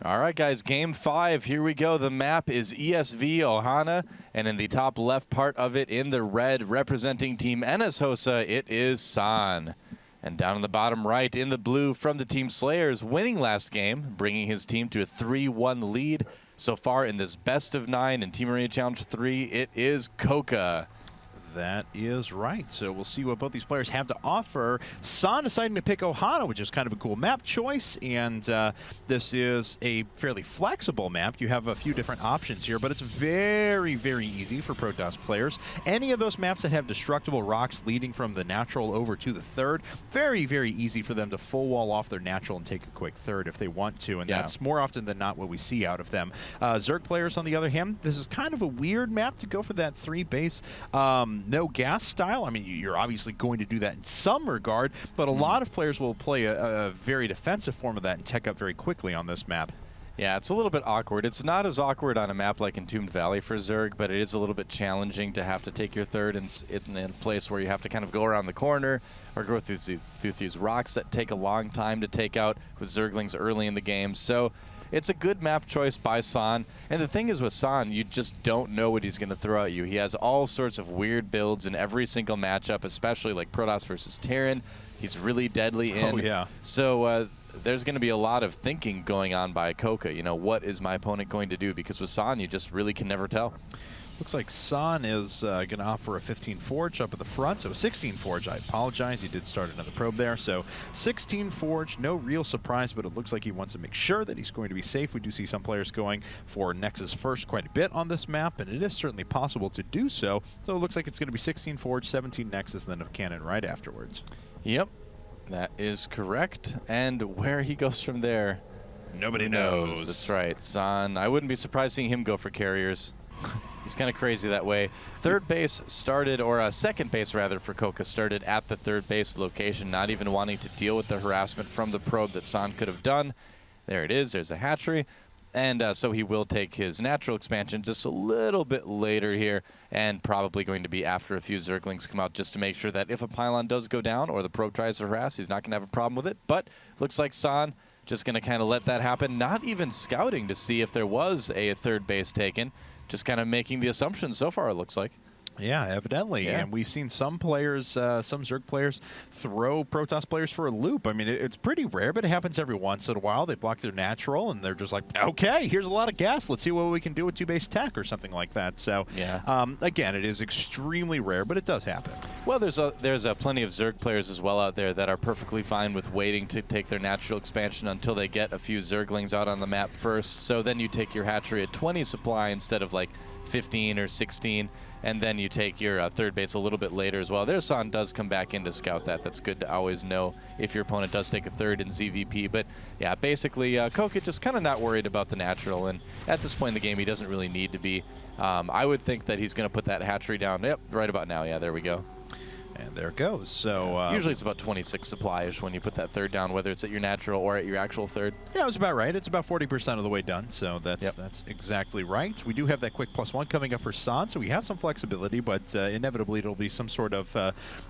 All right, guys, game 5. Here we go. The map is ESV Ohana, and in the top left part of it, in the red, representing Team NSHoSeo, it is SAN. And down in the bottom right, in the blue, from the Team SlayerS, winning last game, bringing his team to a 3-1 lead. So far in this best of 9 in Team Arena Challenge 3, it is CoCa. That is right. So we'll see what both these players have to offer. SAN deciding to pick Ohana, which is kind of a cool map choice, and this is a fairly flexible map. You have a few different options here, but it's very, very easy for Protoss players. Any of those maps that have destructible rocks leading from the natural over to the third, very, very easy for them to full wall off their natural and take a quick third if they want to, and that's more often than not what we see out of them. Zerg players, on the other hand, this is kind of a weird map to go for that 3 base. No gas style. I mean, you're obviously going to do that in some regard, but a lot of players will play a very defensive form of that and tech up very quickly on this map. Yeah, it's a little bit awkward. It's not as awkward on a map like Entombed Valley for Zerg, but it is a little bit challenging to have to take your third in a place where you have to kind of go around the corner or go through these rocks that take a long time to take out with Zerglings early in the game. So it's a good map choice by SAN. And the thing is with SAN, you just don't know what he's going to throw at you. He has all sorts of weird builds in every single matchup, especially like Protoss versus Terran. He's really deadly in. Oh, yeah. So there's going to be a lot of thinking going on by CoCa. You know, what is my opponent going to do? Because with SAN, you just really can never tell. Looks like SAN is going to offer a 15 Forge up at the front. So 16 Forge, I apologize. He did start another probe there. So 16 Forge, no real surprise, but it looks like he wants to make sure that he's going to be safe. We do see some players going for Nexus first quite a bit on this map, and it is certainly possible to do so. So it looks like it's going to be 16 Forge, 17 Nexus, and then a cannon right afterwards. Yep, that is correct. And where he goes from there, nobody knows. That's right. SAN, I wouldn't be surprised seeing him go for carriers. He's kind of crazy that way. Third base started, or second base rather, for CoCa started at the third base location, not even wanting to deal with the harassment from the probe that SAN could have done. There it is. There's a hatchery. And so he will take his natural expansion just a little bit later here, and probably going to be after a few Zerglings come out, just to make sure that if a pylon does go down or the probe tries to harass, he's not going to have a problem with it. But looks like SAN just going to kind of let that happen, not even scouting to see if there was a third base taken. Just kind of making the assumption so far, it looks like. Yeah, evidently. Yeah. And we've seen some players, some Zerg players, throw Protoss players for a loop. I mean, it's pretty rare, but it happens every once in a while. They block their natural, and they're just like, okay, here's a lot of gas. Let's see what we can do with 2-base tech or something like that. So, again, it is extremely rare, but it does happen. Well, there's plenty of Zerg players as well out there that are perfectly fine with waiting to take their natural expansion until they get a few Zerglings out on the map first. So then you take your hatchery at 20 supply instead of like 15 or 16. And then you take your third base a little bit later as well. Their SAN does come back in to scout that. That's good to always know if your opponent does take a third in ZVP. But yeah, basically, CoCa just kind of not worried about the natural. And at this point in the game, he doesn't really need to be. I would think that he's going to put that hatchery down. Yep, right about now. Yeah, there we go. And there it goes. So usually it's about 26 supply-ish when you put that third down, whether it's at your natural or at your actual third. Yeah, it was about right. It's about 40% of the way done, so that's exactly right. We do have that quick +1 coming up for SAN, so we have some flexibility, but inevitably it'll be some sort of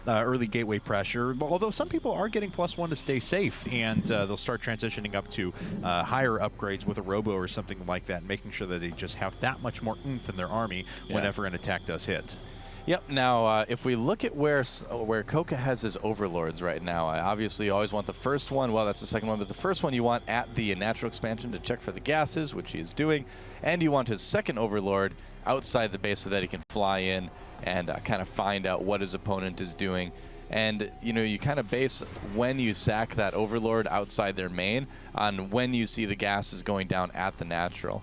early gateway pressure. Although some people are getting +1 to stay safe, and they'll start transitioning up to higher upgrades with a robo or something like that, making sure that they just have that much more oomph in their army whenever an attack does hit. Yep. Now, if we look at where CoCa has his overlords right now, obviously you always want the first one. Well, that's the second one, but the first one you want at the natural expansion to check for the gases, which he is doing, and you want his second overlord outside the base so that he can fly in and kind of find out what his opponent is doing. And, you know, you kind of base when you sack that overlord outside their main on when you see the gases going down at the natural.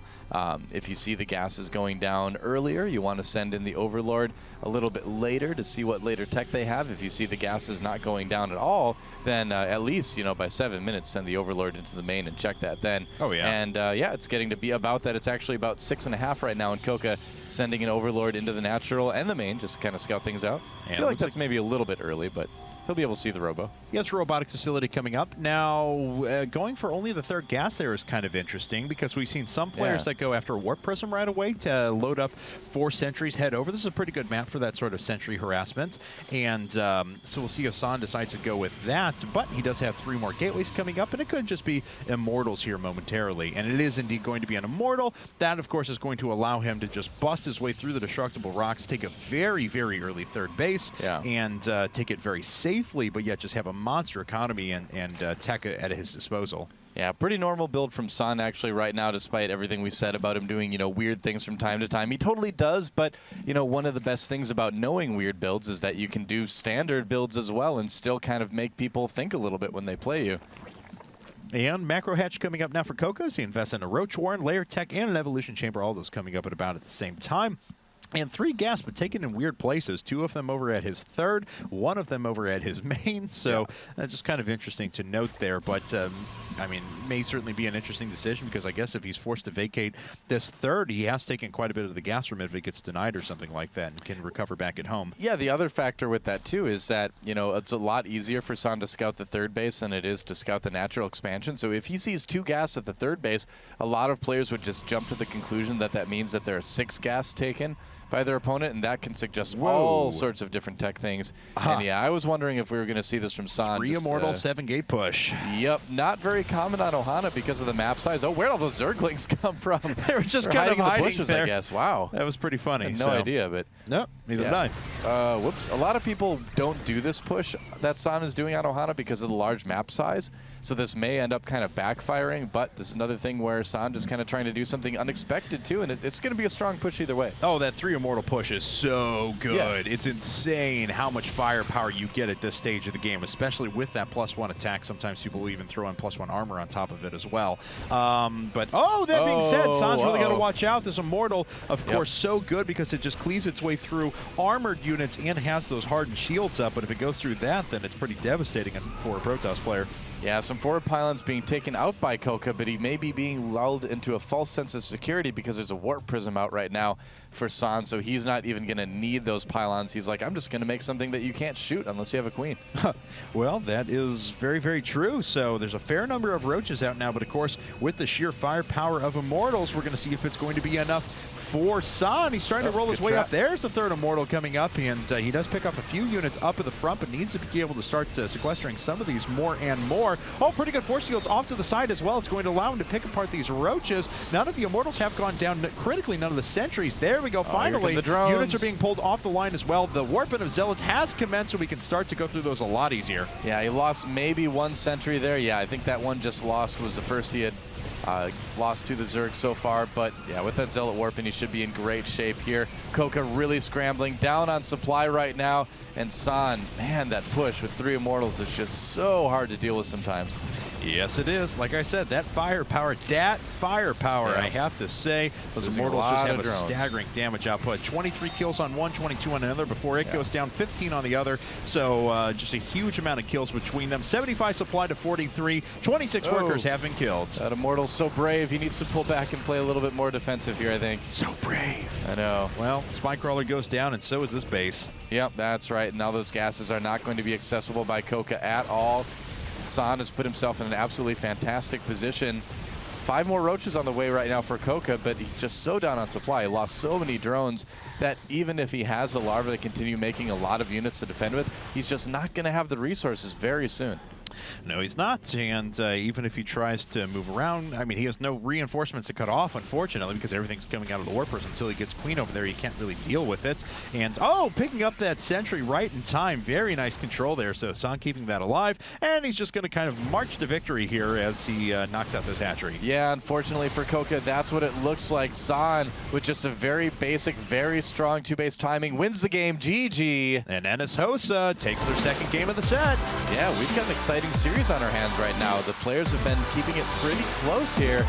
If you see the gases going down earlier, you want to send in the overlord a little bit later to see what later tech they have. If you see the gases not going down at all, then at least, you know, by 7 minutes, send the overlord into the main and check that then. Oh, yeah. And, yeah, it's getting to be about that. It's actually about 6.5 right now in CoCa, sending an overlord into the natural and the main, just to kind of scout things out. I feel like that's maybe a little bit early, but he'll be able to see the robo. Yes, robotics facility coming up. Now, going for only the third gas there is kind of interesting because we've seen some players that go after a warp prism right away to load up 4 sentries, head over. This is a pretty good map for that sort of sentry harassment. And so we'll see if San decides to go with that. But he does have 3 more gateways coming up, and it could just be Immortals here momentarily. And it is indeed going to be an Immortal. That, of course, is going to allow him to just bust his way through the destructible rocks, take a very, very early third base, and take it very safely, but yet just have a monster economy and tech at his disposal. Yeah, pretty normal build from San actually right now, despite everything we said about him doing, weird things from time to time. He totally does, but, one of the best things about knowing weird builds is that you can do standard builds as well and still kind of make people think a little bit when they play you. And Macro Hatch coming up now for CoCa. So he invests in a Roach Warren, Layer Tech, and an Evolution Chamber, all those coming up at about the same time. And 3 gas, but taken in weird places. 2 of them over at his third, 1 of them over at his main. So just kind of interesting to note there. But, I mean, may certainly be an interesting decision because I guess if he's forced to vacate this third, he has taken quite a bit of the gas from it if it gets denied or something like that and can recover back at home. Yeah, the other factor with that, too, is that, it's a lot easier for San to scout the third base than it is to scout the natural expansion. So if he sees 2 gas at the third base, a lot of players would just jump to the conclusion that that means that there are 6 gas taken by their opponent, and that can suggest all sorts of different tech things. And yeah, I was wondering if we were going to see this from San. 3 Immortal, 7 gate push. Yep, not very common on Ohana because of the map size. Oh, where'd all those Zerglings come from? They were just kind of hiding in the bushes, there. I guess. Wow. That was pretty funny. I had no idea, but... Nope, neither did I. Whoops. A lot of people don't do this push that San is doing on Ohana because of the large map size. So this may end up kind of backfiring, but this is another thing where San just kind of trying to do something unexpected too, and it's going to be a strong push either way. Oh, that 3 Immortal push is so good. It's insane how much firepower you get at this stage of the game, especially with that +1 attack. Sometimes people will even throw in +1 armor on top of it as well. But, that being said, San's really got to watch out. This Immortal, of course, so good because it just cleaves its way through armored units and has those hardened shields up, but if it goes through that, then it's pretty devastating for a Protoss player. Yeah, some forward pylons being taken out by CoCa, but he may be being lulled into a false sense of security because there's a warp prism out right now for San, so he's not even going to need those pylons. He's like, I'm just going to make something that you can't shoot unless you have a queen. Well, that is very, very true. So there's a fair number of roaches out now, but of course, with the sheer firepower of Immortals, we're going to see if it's going to be enough for San. He's trying to roll his way up. There's the 3rd Immortal coming up, and he does pick up a few units up at the front, but needs to be able to start sequestering some of these more and more. Oh, pretty good force fields off to the side as well. It's going to allow him to pick apart these roaches. None of the Immortals have gone down critically, none of the sentries. There we go, finally. The units are being pulled off the line as well. The warping of Zealots has commenced, so we can start to go through those a lot easier. Yeah, he lost maybe 1 sentry there. Yeah, I think that one just lost was the first he had lost to the Zerg so far, but yeah, with that Zealot warping, he should be in great shape here. CoCa really scrambling down on supply right now, and San, man, that push with 3 Immortals is just so hard to deal with sometimes. Yes, it is. Like I said, that firepower, I have to say, those Immortals just have a staggering damage output. 23 kills on one, 22 on another before it goes down, 15 on the other. So just a huge amount of kills between them. 75 supply to 43. 26 workers have been killed. That Immortal's so brave. He needs to pull back and play a little bit more defensive here, I think. So brave. I know. Well, Spycrawler goes down, and so is this base. Yep, that's right. Now those gases are not going to be accessible by CoCa at all. San has put himself in an absolutely fantastic position. 5 more roaches on the way right now for CoCa, but he's just so down on supply. He lost so many drones that even if he has a larva to continue making a lot of units to defend with, he's just not going to have the resources very soon. No, he's not. And even if he tries to move around, I mean, he has no reinforcements to cut off, unfortunately, because everything's coming out of the warpers. Until he gets Queen over there, he can't really deal with it. And, picking up that sentry right in time. Very nice control there. So San keeping that alive. And he's just going to kind of march to victory here as he knocks out this hatchery. Yeah, unfortunately for CoCa, that's what it looks like. San, with just a very basic, very strong 2-base timing, wins the game. GG. And NSHoSeo takes their 2nd game of the set. Yeah, we've got an exciting series on our hands right now. The players have been keeping it pretty close here.